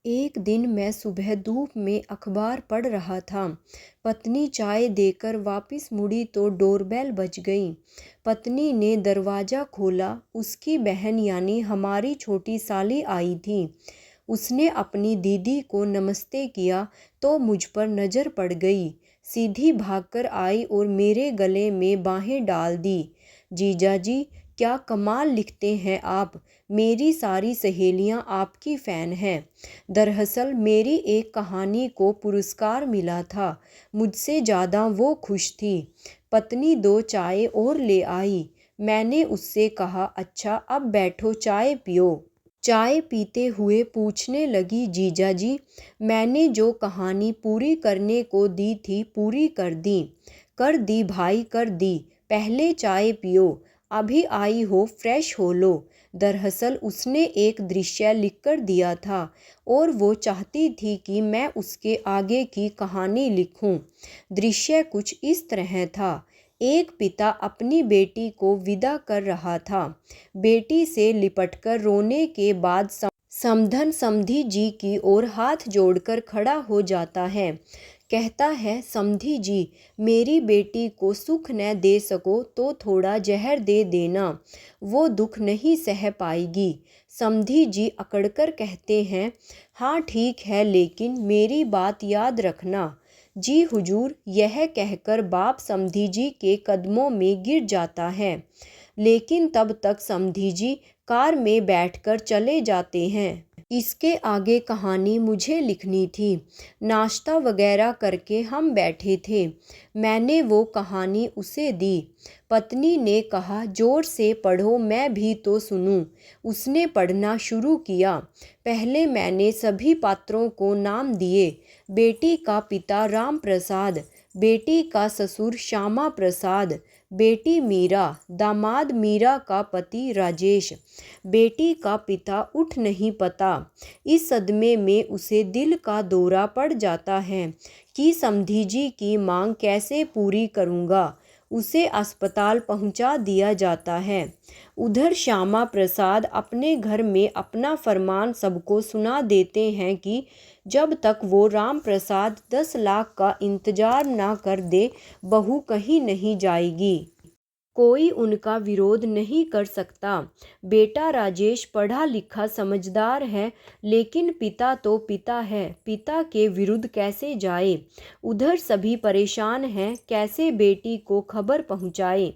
एक दिन मैं सुबह धूप में अखबार पढ़ रहा था। पत्नी चाय देकर वापस मुड़ी तो डोरबेल बज गई। पत्नी ने दरवाज़ा खोला। उसकी बहन यानी हमारी छोटी साली आई थी। उसने अपनी दीदी को नमस्ते किया तो मुझ पर नज़र पड़ गई। सीधी भागकर आई और मेरे गले में बाहें डाल दी। जीजा जी, क्या कमाल लिखते हैं आप। मेरी सारी सहेलियां आपकी फ़ैन हैं। दरअसल मेरी एक कहानी को पुरस्कार मिला था। मुझसे ज़्यादा वो खुश थी। पत्नी 2 चाय और ले आई। मैंने उससे कहा, अच्छा अब बैठो चाय पियो। चाय पीते हुए पूछने लगी, जीजा जी, मैंने जो कहानी पूरी करने को दी थी पूरी कर दी? कर दी भाई, कर दी। पहले चाय पियो। अभी आई हो, फ्रेश हो लो। दरअसल उसने एक दृश्य लिखकर दिया था और वो चाहती थी कि मैं उसके आगे की कहानी लिखूं। दृश्य कुछ इस तरह था। एक पिता अपनी बेटी को विदा कर रहा था। बेटी से लिपटकर रोने के बाद समधन समधी जी की ओर हाथ जोड़कर खड़ा हो जाता है। कहता है, समधी जी, मेरी बेटी को सुख न दे सको तो थोड़ा जहर दे देना, वो दुख नहीं सह पाएगी। समधी जी अकड़कर कहते हैं, हाँ ठीक है, लेकिन मेरी बात याद रखना। जी हुजूर। यह कहकर बाप समधी जी के कदमों में गिर जाता है। लेकिन तब तक समधी जी कार में बैठकर चले जाते हैं। इसके आगे कहानी मुझे लिखनी थी। नाश्ता वगैरह करके हम बैठे थे। मैंने वो कहानी उसे दी। पत्नी ने कहा, जोर से पढ़ो, मैं भी तो सुनूं। उसने पढ़ना शुरू किया। पहले मैंने सभी पात्रों को नाम दिए। बेटी का पिता राम प्रसाद, बेटी का ससुर श्यामा प्रसाद, बेटी मीरा, दामाद मीरा का पति राजेश। बेटी का पिता उठ नहीं पता। इस सदमे में उसे दिल का दौरा पड़ जाता है कि समधी जी की मांग कैसे पूरी करूँगा। उसे अस्पताल पहुंचा दिया जाता है। उधर श्यामा प्रसाद अपने घर में अपना फरमान सबको सुना देते हैं कि जब तक वो राम प्रसाद 10 लाख का इंतजार ना कर दे, बहू कहीं नहीं जाएगी। कोई उनका विरोध नहीं कर सकता। बेटा राजेश पढ़ा लिखा समझदार है, लेकिन पिता तो पिता है, पिता के विरुद्ध कैसे जाए। उधर सभी परेशान हैं, कैसे बेटी को खबर पहुंचाए।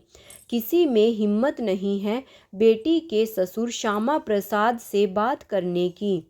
किसी में हिम्मत नहीं है बेटी के ससुर श्यामा प्रसाद से बात करने की।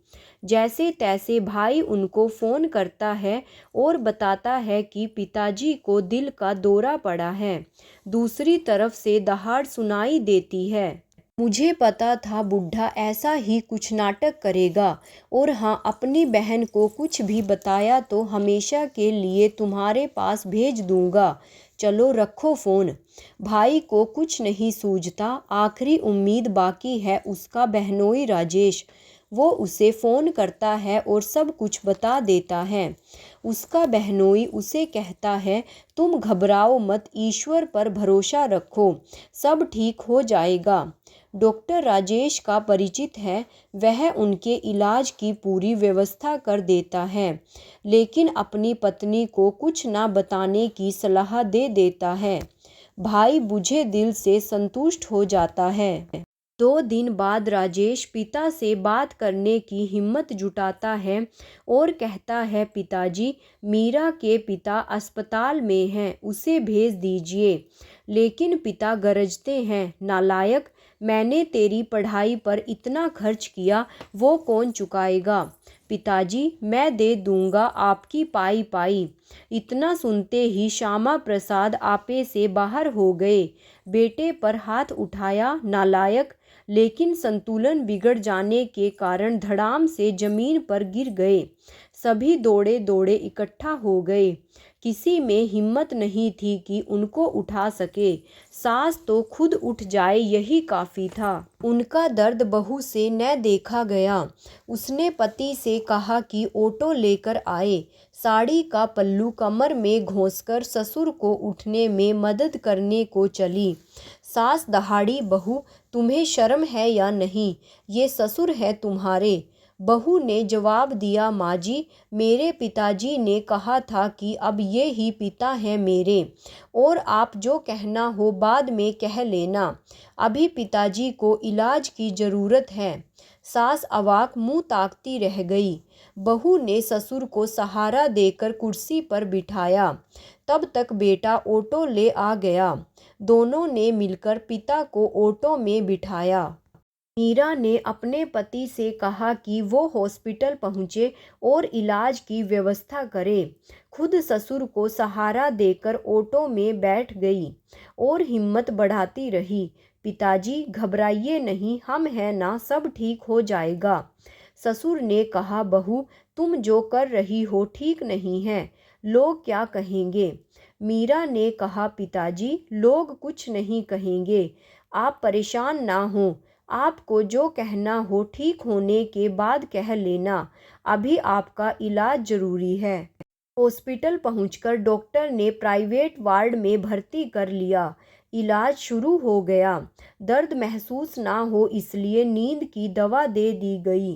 जैसे तैसे भाई उनको फ़ोन करता है और बताता है कि पिताजी को दिल का दौरा पड़ा है। दूसरी तरफ से दहाड़ सुनाई देती है। मुझे पता था बुढ़ा ऐसा ही कुछ नाटक करेगा, और हाँ, अपनी बहन को कुछ भी बताया तो हमेशा के लिए तुम्हारे पास भेज दूंगा। चलो रखो फ़ोन। भाई को कुछ नहीं सूझता। आखिरी उम्मीद बाकी है उसका बहनोई राजेश। वो उसे फ़ोन करता है और सब कुछ बता देता है। उसका बहनोई उसे कहता है, तुम घबराओ मत, ईश्वर पर भरोसा रखो, सब ठीक हो जाएगा। डॉक्टर राजेश का परिचित है, वह उनके इलाज की पूरी व्यवस्था कर देता है, लेकिन अपनी पत्नी को कुछ ना बताने की सलाह दे देता है। भाई बुझे दिल से संतुष्ट हो जाता है। 2 दिन बाद राजेश पिता से बात करने की हिम्मत जुटाता है और कहता है, पिताजी, मीरा के पिता अस्पताल में हैं, उसे भेज दीजिए। लेकिन पिता गरजते हैं, नालायक, मैंने तेरी पढ़ाई पर इतना खर्च किया, वो कौन चुकाएगा। पिताजी, मैं दे दूंगा आपकी पाई पाई। इतना सुनते ही श्यामा प्रसाद आपे से बाहर हो गए। बेटे पर हाथ उठाया, नालायक, लेकिन संतुलन बिगड़ जाने के कारण धड़ाम से जमीन पर गिर गए। सभी दौड़े दौड़े इकट्ठा हो गए। किसी में हिम्मत नहीं थी कि उनको उठा सके। सास तो खुद उठ जाए यही काफ़ी था। उनका दर्द बहू से न देखा गया। उसने पति से कहा कि ऑटो लेकर आए। साड़ी का पल्लू कमर में घोंसकर ससुर को उठने में मदद करने को चली। सास दहाड़ी, बहू, तुम्हें शर्म है या नहीं, ये ससुर है तुम्हारे। बहू ने जवाब दिया, माँ जी, मेरे पिताजी ने कहा था कि अब ये ही पिता हैं मेरे, और आप जो कहना हो बाद में कह लेना, अभी पिताजी को इलाज की ज़रूरत है। सास अवाक मुंह ताकती रह गई। बहू ने ससुर को सहारा देकर कुर्सी पर बिठाया। तब तक बेटा ऑटो ले आ गया। दोनों ने मिलकर पिता को ऑटो में बिठाया। मीरा ने अपने पति से कहा कि वो हॉस्पिटल पहुँचे और इलाज की व्यवस्था करे। खुद ससुर को सहारा देकर ऑटो में बैठ गई और हिम्मत बढ़ाती रही। पिताजी, घबराइए नहीं, हम हैं ना, सब ठीक हो जाएगा। ससुर ने कहा, बहू, तुम जो कर रही हो ठीक नहीं है, लोग क्या कहेंगे? मीरा ने कहा, पिताजी, लोग कुछ नहीं कहेंगे, आप परेशान ना हो। आपको जो कहना हो ठीक होने के बाद कह लेना, अभी आपका इलाज ज़रूरी है। हॉस्पिटल पहुंचकर डॉक्टर ने प्राइवेट वार्ड में भर्ती कर लिया। इलाज शुरू हो गया। दर्द महसूस ना हो इसलिए नींद की दवा दे दी गई।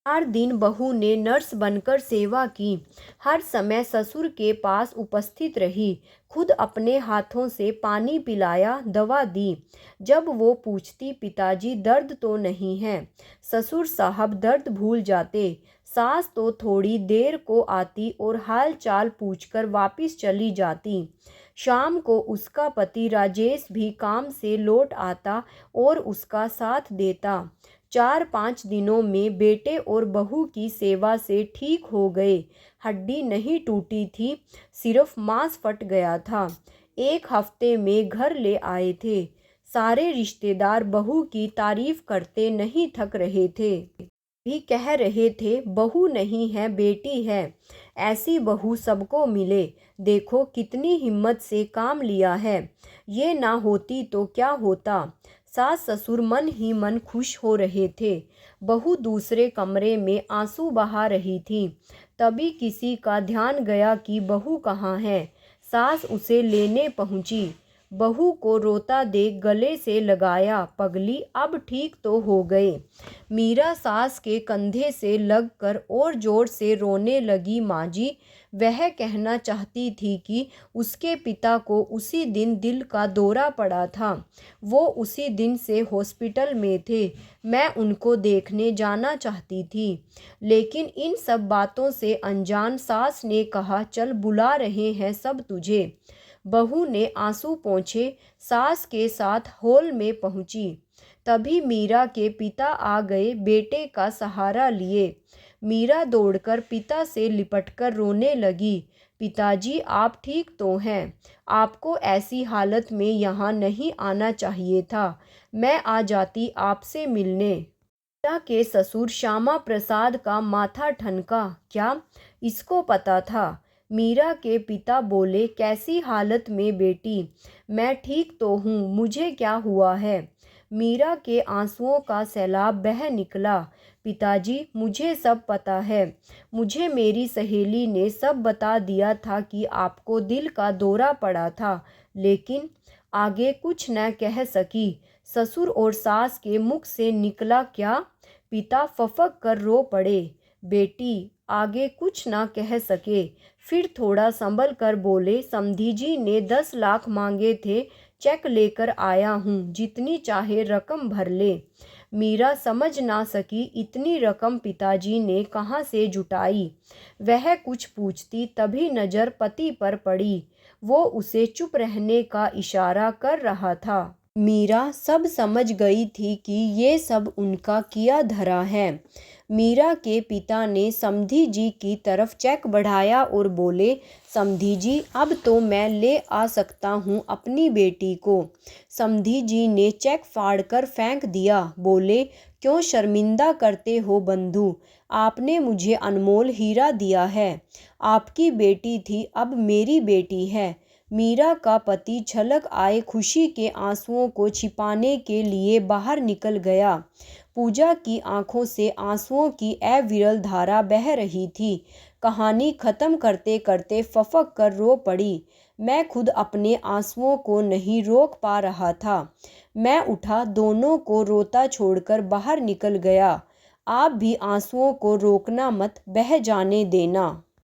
4 दिन बहू ने नर्स बनकर सेवा की। हर समय ससुर के पास उपस्थित रही। खुद अपने हाथों से पानी पिलाया, दवा दी। जब वो पूछती, पिताजी दर्द तो नहीं है, ससुर साहब दर्द भूल जाते। सास तो थोड़ी देर को आती और हाल चाल पूछकर वापस चली जाती। शाम को उसका पति राजेश भी काम से लौट आता और उसका साथ देता। 4-5 दिनों में बेटे और बहू की सेवा से ठीक हो गए। हड्डी नहीं टूटी थी, सिर्फ मांस फट गया था। 1 हफ्ते में घर ले आए थे। सारे रिश्तेदार बहू की तारीफ करते नहीं थक रहे थे। भी कह रहे थे, बहू नहीं है, बेटी है। ऐसी बहू सबको मिले। देखो कितनी हिम्मत से काम लिया है। ये ना होती तो क्या होता। सास ससुर मन ही मन खुश हो रहे थे। बहू दूसरे कमरे में आंसू बहा रही थी। तभी किसी का ध्यान गया कि बहू कहाँ है। सास उसे लेने पहुंची। बहू को रोता देख गले से लगाया, पगली, अब ठीक तो हो गए। मीरा सास के कंधे से लगकर और जोर से रोने लगी। माँ जी, वह कहना चाहती थी कि उसके पिता को उसी दिन दिल का दौरा पड़ा था। वो उसी दिन से हॉस्पिटल में थे। मैं उनको देखने जाना चाहती थी। लेकिन इन सब बातों से अनजान सास ने कहा, चल बुला रहे हैं सब तुझे। बहू ने आंसू पोंछे सास के साथ हॉल में पहुंची। तभी मीरा के पिता आ गए, बेटे का सहारा लिए। मीरा दौड़कर पिता से लिपटकर रोने लगी। पिताजी, आप ठीक तो हैं? आपको ऐसी हालत में यहाँ नहीं आना चाहिए था। मैं आ जाती आपसे मिलने। मीरा के ससुर श्यामा प्रसाद का माथा ठनका। क्या इसको पता था? मीरा के पिता बोले, कैसी हालत में बेटी? मैं ठीक तो हूँ, मुझे क्या हुआ है? मीरा के आंसुओं का सैलाब बह निकला। पिताजी, मुझे सब पता है। मुझे मेरी सहेली ने सब बता दिया था कि आपको दिल का दौरा पड़ा था, लेकिन आगे कुछ न कह सकी। ससुर और सास के मुख से निकला क्या? पिता फफक कर रो पड़े। बेटी, आगे कुछ ना कह सके। फिर थोड़ा संभल कर बोले, समधी जी ने 10 लाख मांगे थे, चेक लेकर आया हूँ, जितनी चाहे रकम भर ले। मीरा समझ ना सकी इतनी रकम पिताजी ने कहाँ से जुटाई। वह कुछ पूछती तभी नज़र पति पर पड़ी। वो उसे चुप रहने का इशारा कर रहा था। मीरा सब समझ गई थी कि ये सब उनका किया धरा है। मीरा के पिता ने समधी जी की तरफ चेक बढ़ाया और बोले, समधी जी, अब तो मैं ले आ सकता हूँ अपनी बेटी को। समधी जी ने चेक फाड़कर फेंक दिया। बोले, क्यों शर्मिंदा करते हो बंधु? आपने मुझे अनमोल हीरा दिया है। आपकी बेटी थी, अब मेरी बेटी है। मीरा का पति झलक आए खुशी के आंसुओं को छिपाने के लिए बाहर निकल गया। पूजा की आंखों से आंसुओं की अविरल धारा बह रही थी। कहानी खत्म करते करते फफक कर रो पड़ी। मैं खुद अपने आंसुओं को नहीं रोक पा रहा था। मैं उठा, दोनों को रोता छोड़कर बाहर निकल गया। आप भी आंसुओं को रोकना मत, बह जाने देना।